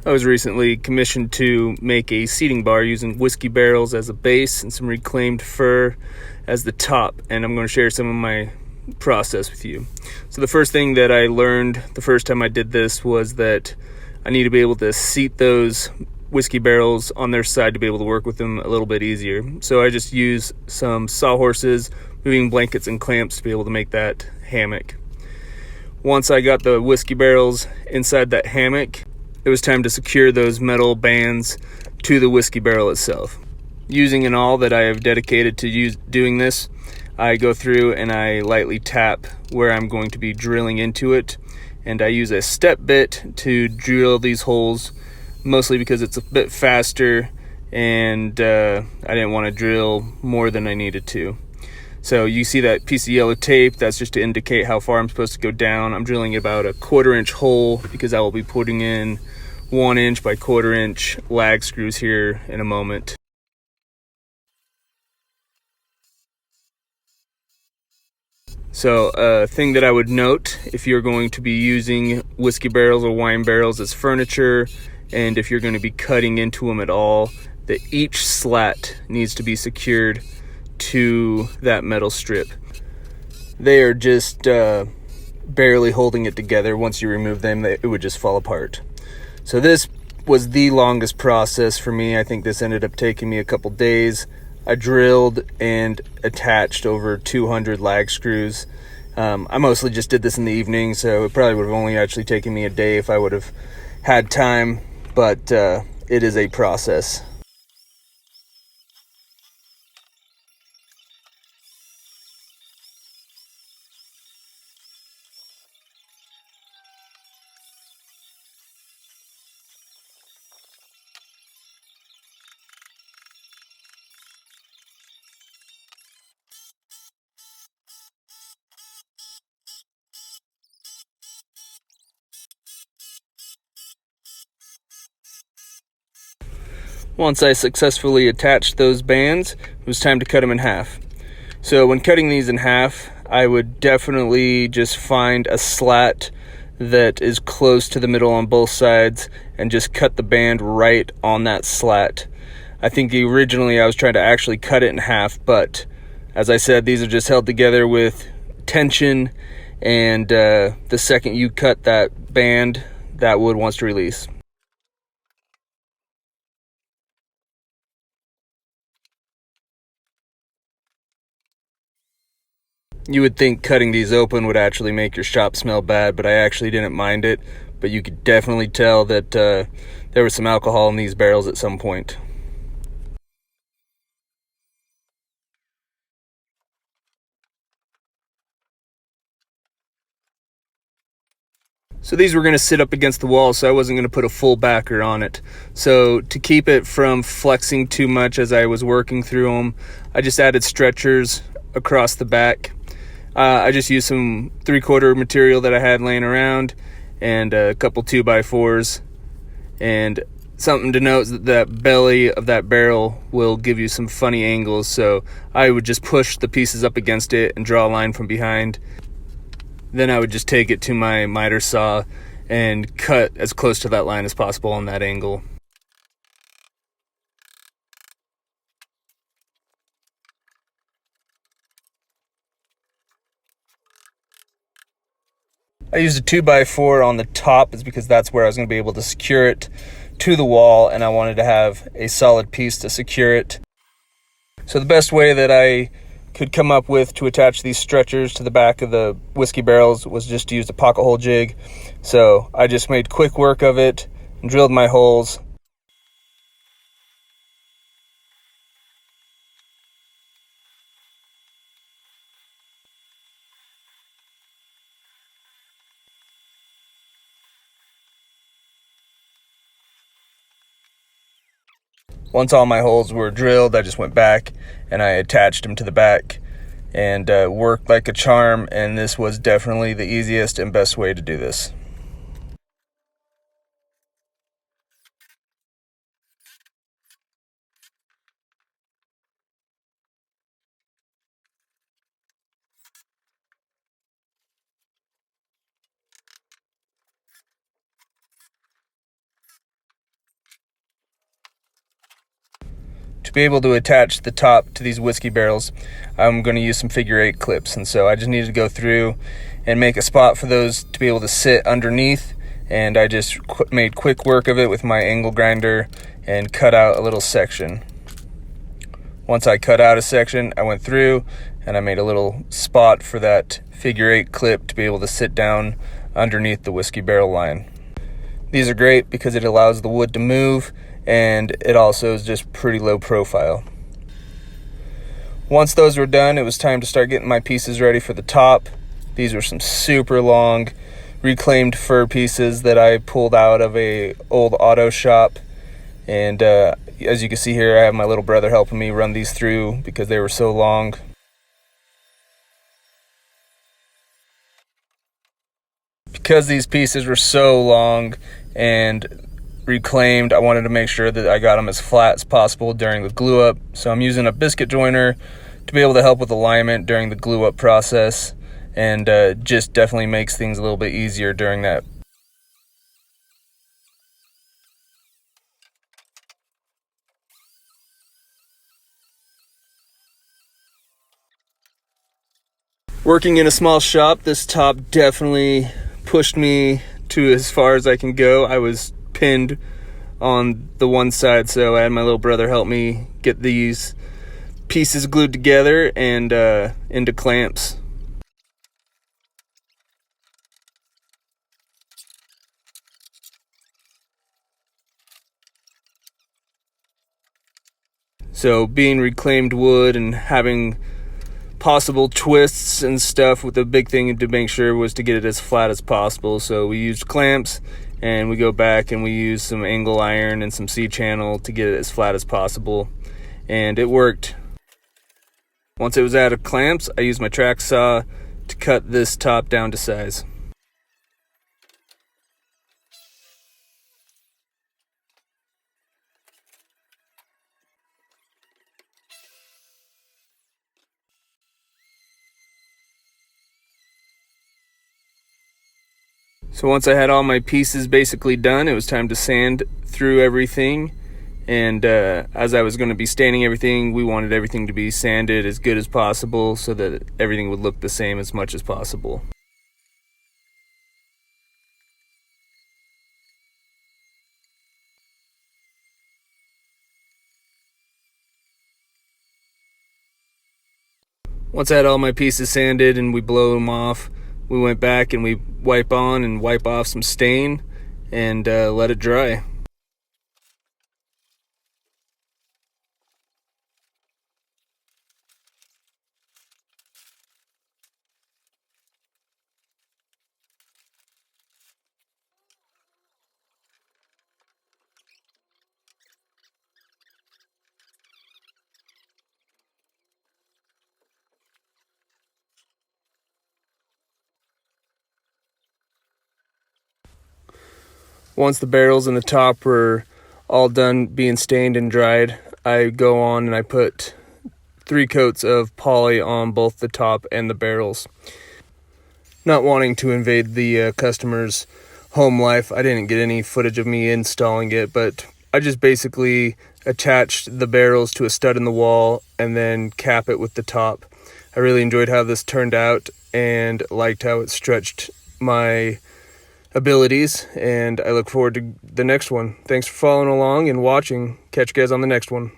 I was recently commissioned to make a seating bar using whiskey barrels as a base and some reclaimed fir as the top, and I'm going to share some of my process with you. So the first thing that I learned the first time I did this was that I need to be able to seat those whiskey barrels on their side to be able to work with them a little bit easier. So I just use some sawhorses, moving blankets, and clamps to be able to make that hammock. Once I got the whiskey barrels inside that hammock, it was time to secure those metal bands to the whiskey barrel itself. Using an awl that I have dedicated to doing this, I go through and I lightly tap where I'm going to be drilling into it, and I use a step bit to drill these holes, mostly because it's a bit faster and I didn't want to drill more than I needed to. So you see that piece of yellow tape, that's just to indicate how far I'm supposed to go down. I'm drilling about a 1/4 inch hole because I will be putting in 1 inch by 1/4 inch lag screws here in a moment. So a thing that I would note if you're going to be using whiskey barrels or wine barrels as furniture, and if you're going to be cutting into them at all, that each slat needs to be secured to that metal strip. They are just barely holding it together. Once you remove them, it would just fall apart. So this was the longest process for me. I think this ended up taking me a couple days. I drilled and attached over 200 lag screws. I mostly just did this in the evening, so it probably would have only actually taken me a day if I would have had time, but it is a process. Once I successfully attached those bands, it was time to cut them in half. So when cutting these in half, I would definitely just find a slat that is close to the middle on both sides and just cut the band right on that slat. I think originally I was trying to actually cut it in half, but as I said, these are just held together with tension, and the second you cut that band, that wood wants to release. You would think cutting these open would actually make your shop smell bad, but I actually didn't mind it. But you could definitely tell that there was some alcohol in these barrels at some point. So these were going to sit up against the wall, so I wasn't going to put a full backer on it. So to keep it from flexing too much as I was working through them, I just added stretchers across the back. I just used some 3/4 material that I had laying around and a couple 2x4s. And something to note is that the belly of that barrel will give you some funny angles, so I would just push the pieces up against it and draw a line from behind. Then I would just take it to my miter saw and cut as close to that line as possible on that angle. I used a 2x4 on the top is because that's where I was going to be able to secure it to the wall, and I wanted to have a solid piece to secure it. So the best way that I could come up with to attach these stretchers to the back of the whiskey barrels was just to use a pocket hole jig. So I just made quick work of it and drilled my holes. Once all my holes were drilled, I just went back and I attached them to the back and worked like a charm, and this was definitely the easiest and best way to do this. To be able to attach the top to these whiskey barrels, I'm going to use some figure 8 clips, and so I just needed to go through and make a spot for those to be able to sit underneath, and I just made quick work of it with my angle grinder and cut out a little section. Once I cut out a section, I went through and I made a little spot for that figure 8 clip to be able to sit down underneath the whiskey barrel line. These are great because it allows the wood to move, and it also is just pretty low profile. Once those were done, it was time to start getting my pieces ready for the top. These were some super long reclaimed fir pieces that I pulled out of a old auto shop, and as you can see here, I have my little brother helping me run these through because they were so long. Because these pieces were so long and reclaimed, I wanted to make sure that I got them as flat as possible during the glue up. So I'm using a biscuit joiner to be able to help with alignment during the glue up process, and just definitely makes things a little bit easier during that. Working in a small shop, this top definitely pushed me to as far as I can go. I was pinned on the one side, so I had my little brother help me get these pieces glued together and into clamps. So being reclaimed wood and having possible twists and stuff, with the big thing to make sure was to get it as flat as possible. So we used clamps, and we go back and we use some angle iron and some C-channel to get it as flat as possible, and it worked. Once it was out of clamps, I used my track saw to cut this top down to size. So once I had all my pieces basically done, it was time to sand through everything. And as I was going to be staining everything, we wanted everything to be sanded as good as possible so that everything would look the same as much as possible. Once I had all my pieces sanded and we blow them off, we went back and we wipe on and wipe off some stain and let it dry. Once the barrels and the top were all done being stained and dried, I go on and I put 3 coats of poly on both the top and the barrels. Not wanting to invade the customer's home life, I didn't get any footage of me installing it, but I just basically attached the barrels to a stud in the wall and then cap it with the top. I really enjoyed how this turned out and liked how it stretched my abilities, and I look forward to the next one. Thanks for following along and watching. Catch you guys on the next one.